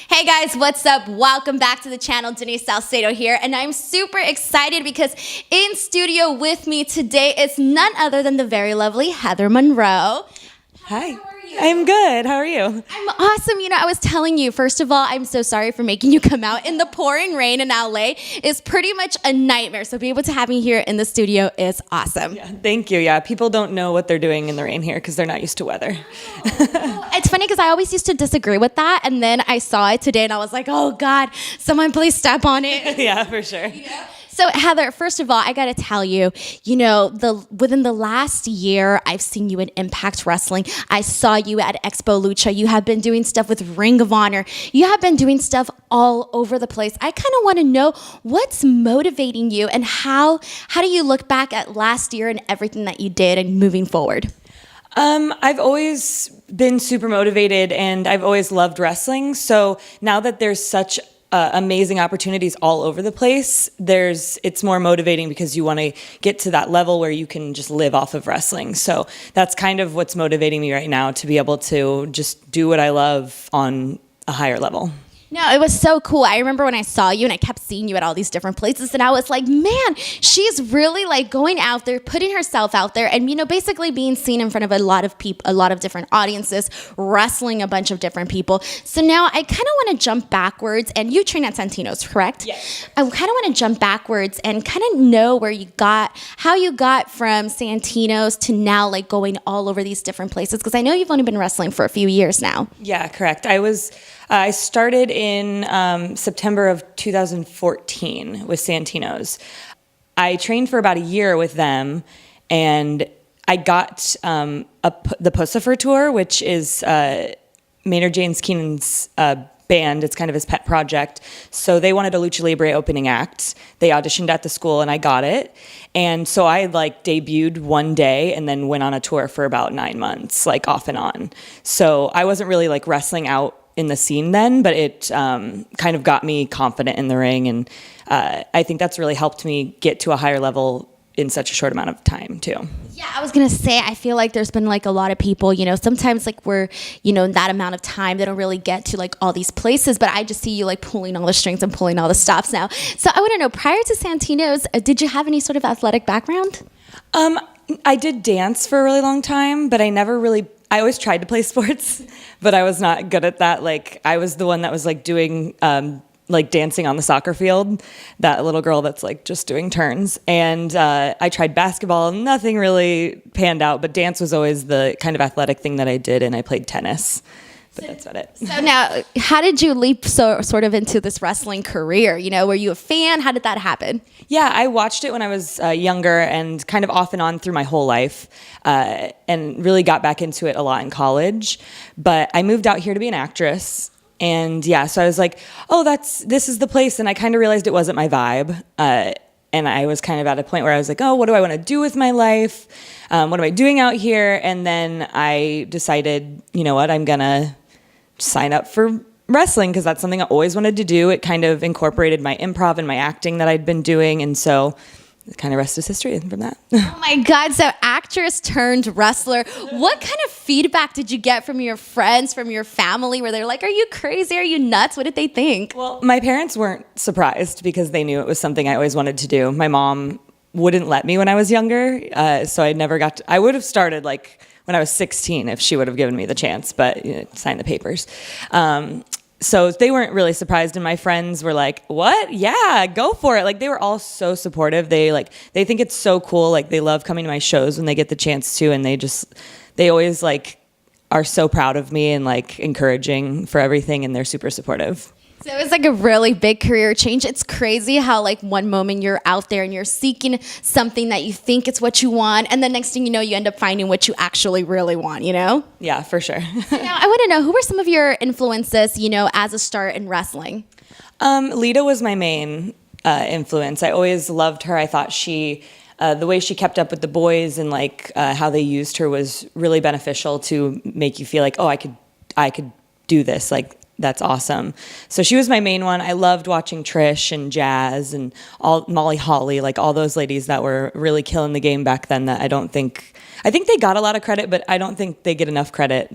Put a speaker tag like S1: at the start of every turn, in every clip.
S1: Hey guys, what's up? Welcome back to the channel. Denise Salcedo here, and I'm super excited because in studio with me today is none other than the very lovely Heather Monroe.
S2: Hi.
S1: How are you?
S2: I'm good. How are you?
S1: I'm awesome. You know, I was telling you, first of all, I'm so sorry for making you come out in the pouring rain in LA. It's pretty much a nightmare. So be able to have me here in the studio is awesome.
S2: Yeah, thank you. Yeah, people don't know what they're doing in the rain here because they're not used to weather.
S1: It's funny because I always used to disagree with that, and then I saw it today and I was like, oh God, someone please step on it.
S2: Yeah, for sure.
S1: Yeah. So Heather, first of all, I got to tell you, within the last year, I've seen you in Impact Wrestling. I saw you at Expo Lucha. You have been doing stuff with Ring of Honor. You have been doing stuff all over the place. I kind of want to know what's motivating you and how do you look back at last year and everything that you did and moving forward?
S2: I've always been super motivated and I've always loved wrestling. So now that there's such amazing opportunities all over the place, it's more motivating because you want to get to that level where you can just live off of wrestling. So that's kind of what's motivating me right now, to be able to just do what I love on a higher level.
S1: No, it was so cool. I remember when I saw you and I kept seeing you at all these different places and I was like, man, she's really like going out there, putting herself out there and, basically being seen in front of a lot of people, a lot of different audiences, wrestling a bunch of different people. So now I kind of want to jump backwards, and you train at Santinos, correct?
S2: Yes.
S1: I kind of want to jump backwards and kind of know how you got from Santinos to now like going all over these different places, because I know you've only been wrestling for a few years now.
S2: Yeah, correct. I started in September of 2014 with Santinos. I trained for about a year with them, and I got the Pussifer Tour, which is Maynard James Keenan's band. It's kind of his pet project. So they wanted a Lucha Libre opening act. They auditioned at the school, and I got it. And so I debuted one day and then went on a tour for about 9 months, off and on. So I wasn't really wrestling out in the scene then, but it kind of got me confident in the ring, and I think that's really helped me get to a higher level in such a short amount of time too.
S1: Yeah, I was gonna say, I feel like there's been a lot of people, sometimes we're, in that amount of time, they don't really get to all these places, but I just see you pulling all the strings and pulling all the stops now. So I want to know, prior to Santinos, did you have any sort of athletic background?
S2: I did dance for a really long time, but I always tried to play sports, but I was not good at that. I was the one that was doing dancing on the soccer field, that little girl that's just doing turns. And I tried basketball, nothing really panned out, but dance was always the kind of athletic thing that I did, and I played tennis. But that's about it.
S1: So now, how did you leap sort of into this wrestling career? Were you a fan? How did that happen?
S2: Yeah, I watched it when I was younger and kind of off and on through my whole life, and really got back into it a lot in college. But I moved out here to be an actress. And yeah, so I was like, oh, this is the place. And I kind of realized it wasn't my vibe. And I was kind of at a point where I was like, oh, what do I want to do with my life? What am I doing out here? And then I decided, you know what, I'm going to sign up for wrestling because that's something I always wanted to do. It kind of incorporated my improv and my acting that I'd been doing. And so the kind of rest is history from that.
S1: Oh my God. So actress turned wrestler. What kind of feedback did you get from your friends, from your family, where they're like, are you crazy? Are you nuts? What did they think?
S2: Well, my parents weren't surprised because they knew it was something I always wanted to do. My mom wouldn't let me when I was younger. So I never I would have started when I was 16 if she would have given me the chance, but sign the papers. So they weren't really surprised, and my friends were like, what? Yeah, go for it. They were all so supportive. They think it's so cool. They love coming to my shows when they get the chance to, and they always are so proud of me and encouraging for everything, and they're super supportive.
S1: So it's a really big career change. It's crazy how one moment you're out there and you're seeking something that you think it's what you want, and the next thing you know, you end up finding what you actually really want,
S2: Yeah, for sure.
S1: Now, I want to know, who were some of your influences, as a start in wrestling?
S2: Lita was my main influence. I always loved her. I thought the way she kept up with the boys and how they used her was really beneficial to make you feel oh, I could do this. That's awesome. So she was my main one. I loved watching Trish and Jazz and Molly Holly, all those ladies that were really killing the game back then. That I think they got a lot of credit, but I don't think they get enough credit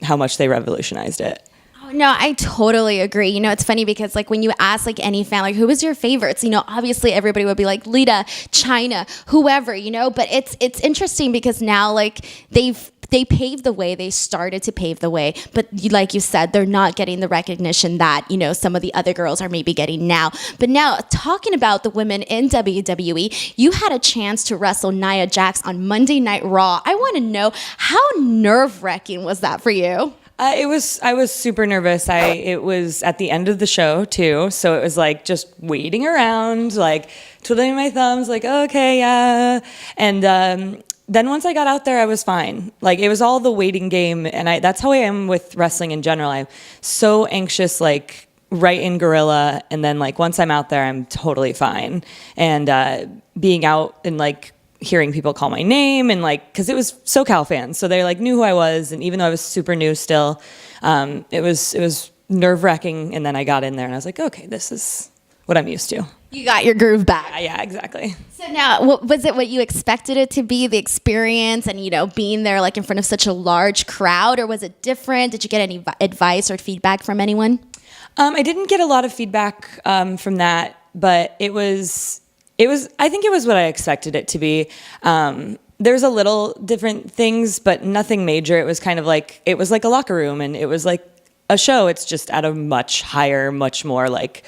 S2: how much they revolutionized it.
S1: Oh No, I totally agree. It's funny because like when you ask like any fan, like who was your favorites, obviously everybody would be like Lita, China, whoever, but it's interesting because now like they paved the way, they started to pave the way, but like you said, they're not getting the recognition that, some of the other girls are maybe getting now. But now talking about the women in WWE, you had a chance to wrestle Nia Jax on Monday Night Raw. I want to know, how nerve-wracking was that for you?
S2: I was super nervous. It was at the end of the show too, so it was like just waiting around, like twiddling my thumbs, like okay, yeah. And then once I got out there, I was fine. Like it was all the waiting game, and that's how I am with wrestling in general. I'm so anxious, like right in gorilla, and then like once I'm out there, I'm totally fine. And being out and like hearing people call my name and like, cause it was SoCal fans. So they like knew who I was. And even though I was super new still, it was nerve wracking. And then I got in there and I was like, okay, this is what I'm used to.
S1: You got your groove back.
S2: Yeah, exactly.
S1: So now, was it what you expected it to be, the experience and, being there like in front of such a large crowd, or was it different? Did you get any advice or feedback from anyone?
S2: I didn't get a lot of feedback from that, but I think it was what I expected it to be. There's a little different things, but nothing major. It was kind of like, it was like a locker room, and it was like a show. It's just at a much higher, much more like,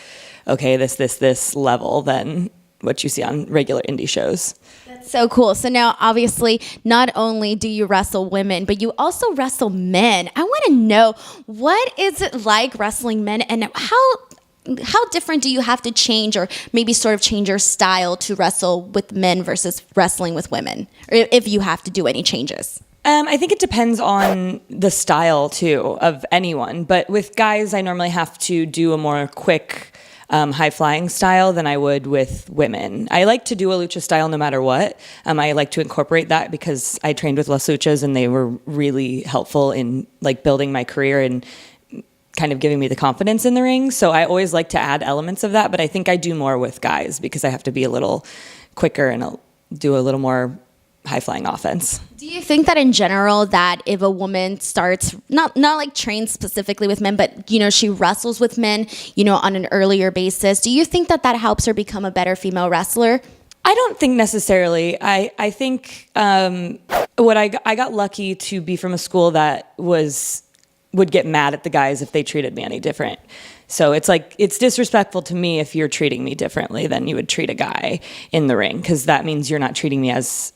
S2: okay, this level than what you see on regular indie shows.
S1: That's so cool. So now, obviously, not only do you wrestle women, but you also wrestle men. I want to know, what is it like wrestling men, and how different do you have to change, or maybe sort of change your style to wrestle with men versus wrestling with women, or if you have to do any changes?
S2: I think it depends on the style too of anyone, but with guys, I normally have to do a more quick, high-flying style than I would with women. I like to do a lucha style no matter what. I like to incorporate that because I trained with Las Luchas, and they were really helpful in like building my career and kind of giving me the confidence in the ring. So I always like to add elements of that, but I think I do more with guys because I have to be a little quicker and I'll do a little more high-flying offense.
S1: Do you think that in general, that if a woman starts, not like trained specifically with men, but, she wrestles with men, on an earlier basis, do you think that helps her become a better female wrestler?
S2: I don't think necessarily. I think what I got lucky to be from a school that would get mad at the guys if they treated me any different. So it's like, it's disrespectful to me if you're treating me differently than you would treat a guy in the ring, because that means you're not treating me as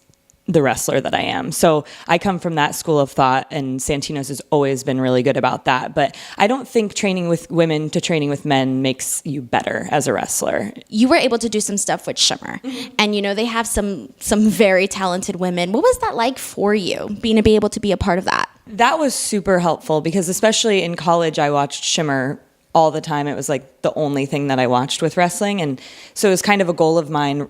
S2: the wrestler that I am. So I come from that school of thought, and Santinos has always been really good about that. But I don't think training with women to training with men makes you better as a wrestler.
S1: You were able to do some stuff with Shimmer, and they have some very talented women. What was that like for you, being able to be a part of that?
S2: That was super helpful because especially in college, I watched Shimmer all the time. It was like the only thing that I watched with wrestling. And so it was kind of a goal of mine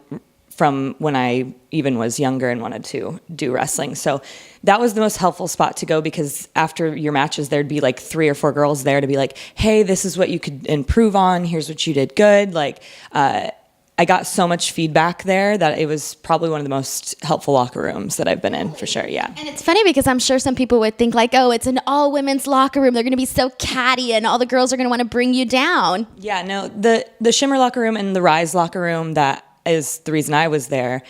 S2: from when I even was younger and wanted to do wrestling. So that was the most helpful spot to go, because after your matches, there'd be like 3 or 4 girls there to be like, hey, this is what you could improve on. Here's what you did good. Like, I got so much feedback there that it was probably one of the most helpful locker rooms that I've been in, for sure. Yeah.
S1: And it's funny because I'm sure some people would think like, oh, it's an all women's locker room. They're going to be so catty and all the girls are going to want to bring you down.
S2: Yeah, no, the Shimmer locker room and the Rise locker room, that is the reason I was there,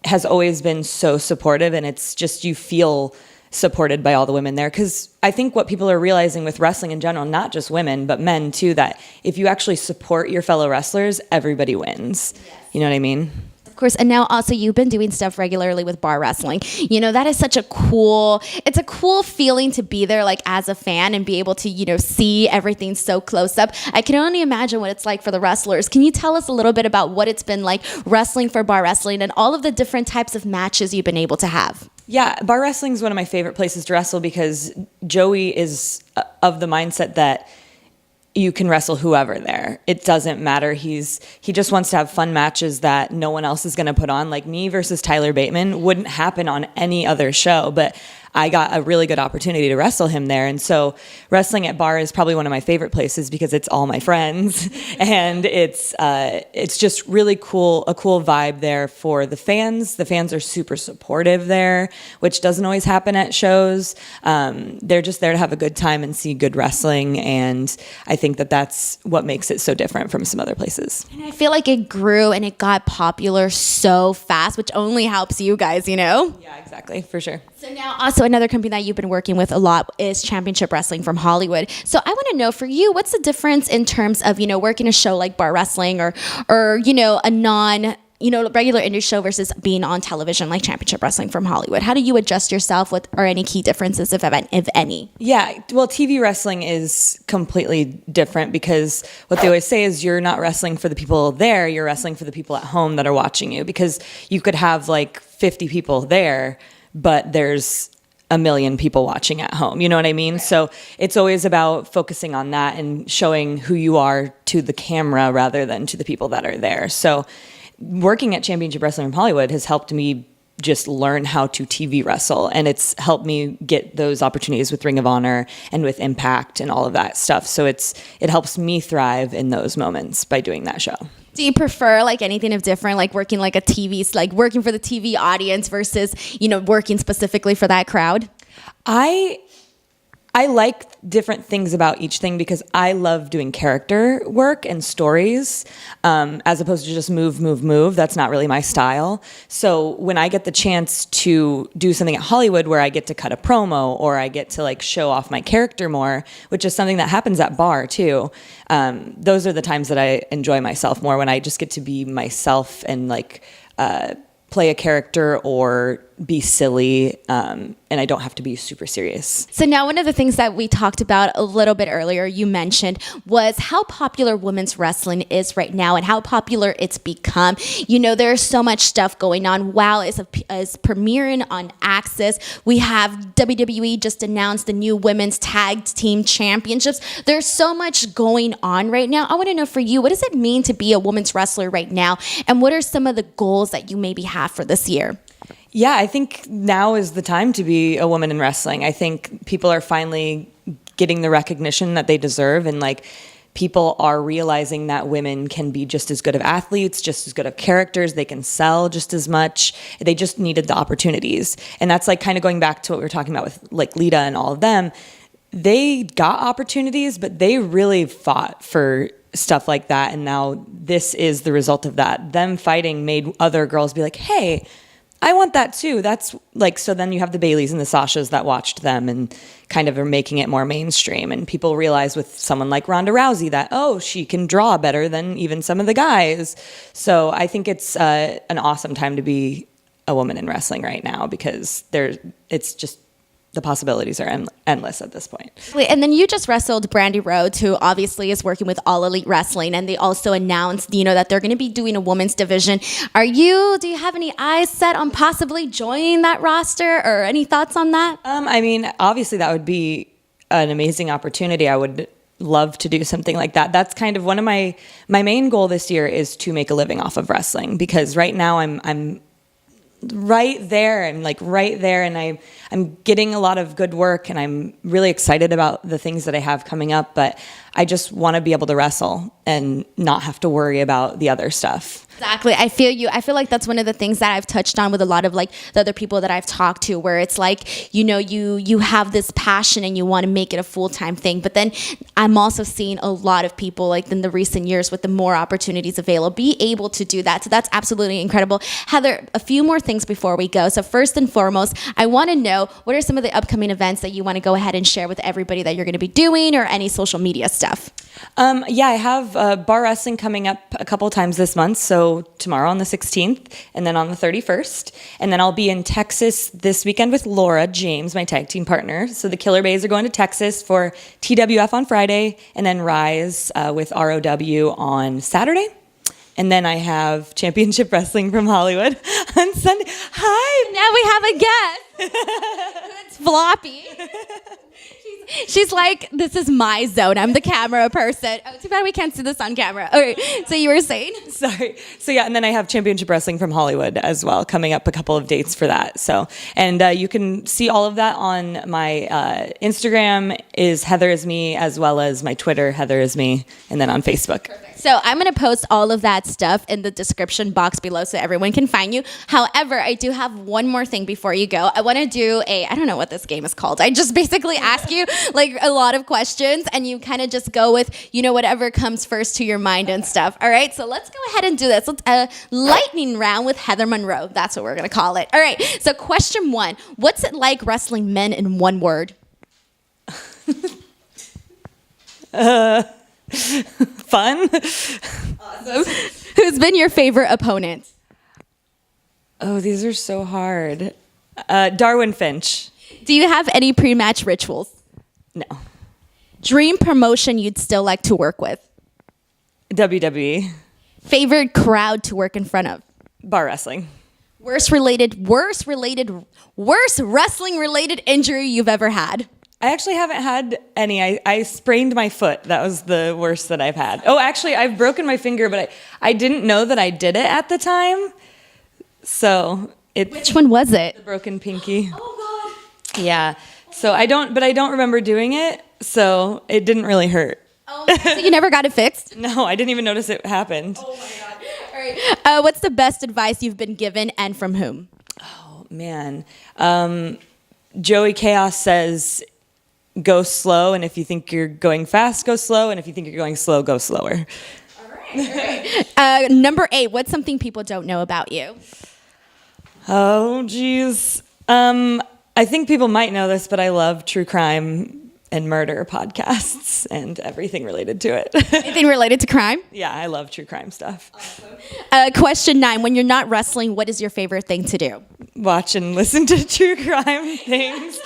S2: has always been so supportive, and it's just, you feel supported by all the women there. Because I think what people are realizing with wrestling in general, not just women, but men too, that if you actually support your fellow wrestlers, everybody wins. Yes. You know what I mean?
S1: Of course, and now also you've been doing stuff regularly with bar wrestling. That is such a cool feeling to be there like as a fan and be able to, see everything so close up. I can only imagine what it's like for the wrestlers. Can you tell us a little bit about what it's been like wrestling for bar wrestling and all of the different types of matches you've been able to have?
S2: Yeah, bar wrestling is one of my favorite places to wrestle because Joey is of the mindset that you can wrestle whoever there. It doesn't matter. He just wants to have fun matches that no one else is going to put on. Like me versus Tyler Bateman wouldn't happen on any other show, but I got a really good opportunity to wrestle him there. And so wrestling at Bar is probably one of my favorite places because it's all my friends and it's just really cool, a cool vibe there for the fans. The fans are super supportive there, which doesn't always happen at shows. They're just there to have a good time and see good wrestling. And I think that that's what makes it so different from some other places.
S1: And I feel like it grew and it got popular so fast, which only helps you guys, you know?
S2: Yeah, exactly, for sure.
S1: So now also another company that you've been working with a lot is Championship Wrestling from Hollywood. So I want to know for you, what's the difference in terms of, working a show like Bar Wrestling or a non, regular indie show versus being on television like Championship Wrestling from Hollywood? How do you adjust yourself with, or any key differences, if any?
S2: Yeah, well, TV wrestling is completely different because what they always say is you're not wrestling for the people there, you're wrestling for the people at home that are watching you, because you could have like 50 people there, but there's a million people watching at home. You know what I mean? Right. So it's always about focusing on that and showing who you are to the camera rather than to the people that are there. So working at Championship Wrestling from Hollywood has helped me just learn how to TV wrestle, and it's helped me get those opportunities with Ring of Honor and with Impact and all of that stuff. So it helps me thrive in those moments by doing that show.
S1: Do you prefer like anything of different, like working like a TV, like working for the TV audience versus, working specifically for that crowd?
S2: I like different things about each thing because I love doing character work and stories, as opposed to just move. That's not really my style. So when I get the chance to do something at Hollywood where I get to cut a promo or I get to like show off my character more, which is something that happens at Bar too, those are the times that I enjoy myself more, when I just get to be myself and like play a character or be silly, and I don't have to be super serious.
S1: So now one of the things that we talked about a little bit earlier, you mentioned, was how popular women's wrestling is right now and how popular it's become. There's so much stuff going on. WOW is premiering on Access. We have WWE just announced the new women's tag team championships. There's so much going on right now. I want to know for you, what does it mean to be a women's wrestler right now? And what are some of the goals that you maybe have for this year?
S2: Yeah, I think now is the time to be a woman in wrestling. I think people are finally getting the recognition that they deserve, and like people are realizing that women can be just as good of athletes, just as good of characters. They can sell just as much. They just needed the opportunities. And that's like kind of going back to what we were talking about with like Lita and all of them. They got opportunities, but they really fought for stuff like that. And now this is the result of that. Them fighting made other girls be like, hey, I want that too. That's like, so then you have the Baileys and the Sashas that watched them and kind of are making it more mainstream. And people realize with someone like Ronda Rousey that, oh, she can draw better than even some of the guys. So I think it's an awesome time to be a woman in wrestling right now because it's just, the possibilities are endless at this point.
S1: And then you just wrestled Brandy Rhodes, who obviously is working with All Elite Wrestling, and they also announced, that they're going to be doing a women's division. Do you have any eyes set on possibly joining that roster, or any thoughts on that?
S2: Obviously that would be an amazing opportunity. I would love to do something like that. That's kind of one of my main goal this year is to make a living off of wrestling, because right now I'm right there. I'm like right there, and I'm getting a lot of good work, and I'm really excited about the things that I have coming up, but I just want to be able to wrestle and not have to worry about the other stuff.
S1: Exactly. I feel you. I feel like that's one of the things that I've touched on with a lot of like the other people that I've talked to, where it's like, you have this passion and you want to make it a full-time thing. But then I'm also seeing a lot of people like in the recent years with the more opportunities available be able to do that. So that's absolutely incredible. Heather, a few more things before we go. So first and foremost, I want to know, what are some of the upcoming events that you want to go ahead and share with everybody that you're going to be doing, or any social media stuff?
S2: I have Bar Wrestling coming up a couple times this month. So tomorrow on the 16th, and then on the 31st. And then I'll be in Texas this weekend with Laura James, my tag team partner. So the Killer Bays are going to Texas for TWF on Friday, and then Rise with ROW on Saturday. And then I have Championship Wrestling from Hollywood on Sunday. Hi!
S1: Now we have a guest. It's Floppy. She's She's like, this is my zone. I'm the camera person. Oh, too bad we can't see this on camera. All right, so you were saying?
S2: Sorry. So yeah, and then I have Championship Wrestling from Hollywood as well, coming up a couple of dates for that. So, and you can see all of that on my Instagram is Heather is me, as well as my Twitter, Heather is me, and then on Facebook.
S1: Perfect. So I'm going to post all of that stuff in the description box below so everyone can find you. However, I do have one more thing before you go. I want to do I don't know what this game is called. I just basically ask you like a lot of questions and you kind of just go with, whatever comes first to your mind and stuff. All right, so let's go ahead and do this. Let's lightning round with Heather Monroe. That's what we're going to call it. All right, so question 1. What's it like wrestling men in one word?
S2: Fun.
S1: Awesome. Who's been your favorite opponent?
S2: Oh, these are so hard. Darwin Finch.
S1: Do you have any pre-match rituals?
S2: No.
S1: Dream promotion you'd still like to work with?
S2: WWE.
S1: Favorite crowd to work in front of?
S2: Bar wrestling.
S1: Worst wrestling related injury you've ever had?
S2: I actually haven't had any. I sprained my foot. That was the worst that I've had. Oh, actually, I've broken my finger, but I didn't know that I did it at the time. So
S1: Which one was it?
S2: The broken pinky.
S1: Oh God.
S2: Yeah. So I don't remember doing it. So it didn't really hurt.
S1: Oh, so you never got it fixed?
S2: No, I didn't even notice it happened.
S1: Oh my God. All right. What's the best advice you've been given and from whom?
S2: Oh man. Joey Chaos says, go slow, and if you think you're going fast, go slow, and if you think you're going slow, go slower.
S1: All right. Number 8, what's something people don't know about you?
S2: Oh, geez. I think people might know this, but I love true crime and murder podcasts and everything related to it.
S1: Anything related to crime?
S2: Yeah, I love true crime stuff.
S1: Awesome. Question 9, when you're not wrestling, what is your favorite thing to do?
S2: Watch and listen to true crime things.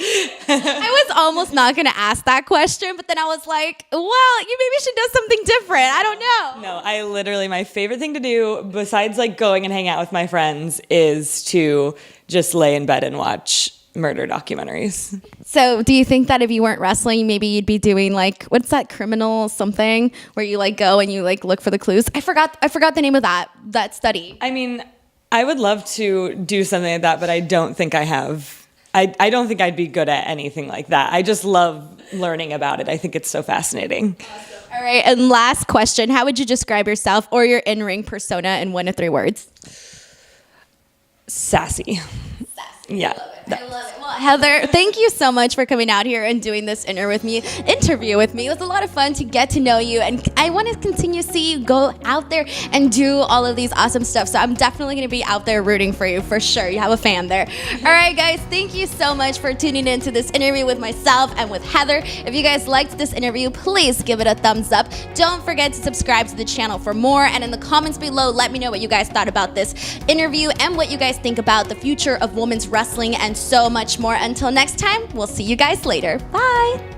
S1: I was almost not going to ask that question, but then I was like, well, you maybe should do something different. I don't know.
S2: No, I literally, my favorite thing to do, besides like going and hang out with my friends, is to just lay in bed and watch murder documentaries.
S1: So do you think that if you weren't wrestling, maybe you'd be doing like, what's that criminal something where you like go and you like look for the clues? I forgot the name of that study.
S2: I mean, I would love to do something like that, but I don't think I have. I don't think I'd be good at anything like that. I just love learning about it. I think it's so fascinating.
S1: Awesome. All right, and last question. How would you describe yourself or your in-ring persona in 1 to 3 words?
S2: Sassy. Yeah.
S1: I love it. Well, Heather, thank you so much for coming out here and doing this interview with me. It was a lot of fun to get to know you, and I want to continue to see you go out there and do all of these awesome stuff. So I'm definitely going to be out there rooting for you for sure. You have a fan there. All right, guys, thank you so much for tuning in to this interview with myself and with Heather. If you guys liked this interview, please give it a thumbs up. Don't forget to subscribe to the channel for more, and in the comments below, let me know what you guys thought about this interview and what you guys think about the future of women's wrestling and so much more. Until next time, we'll see you guys later. Bye.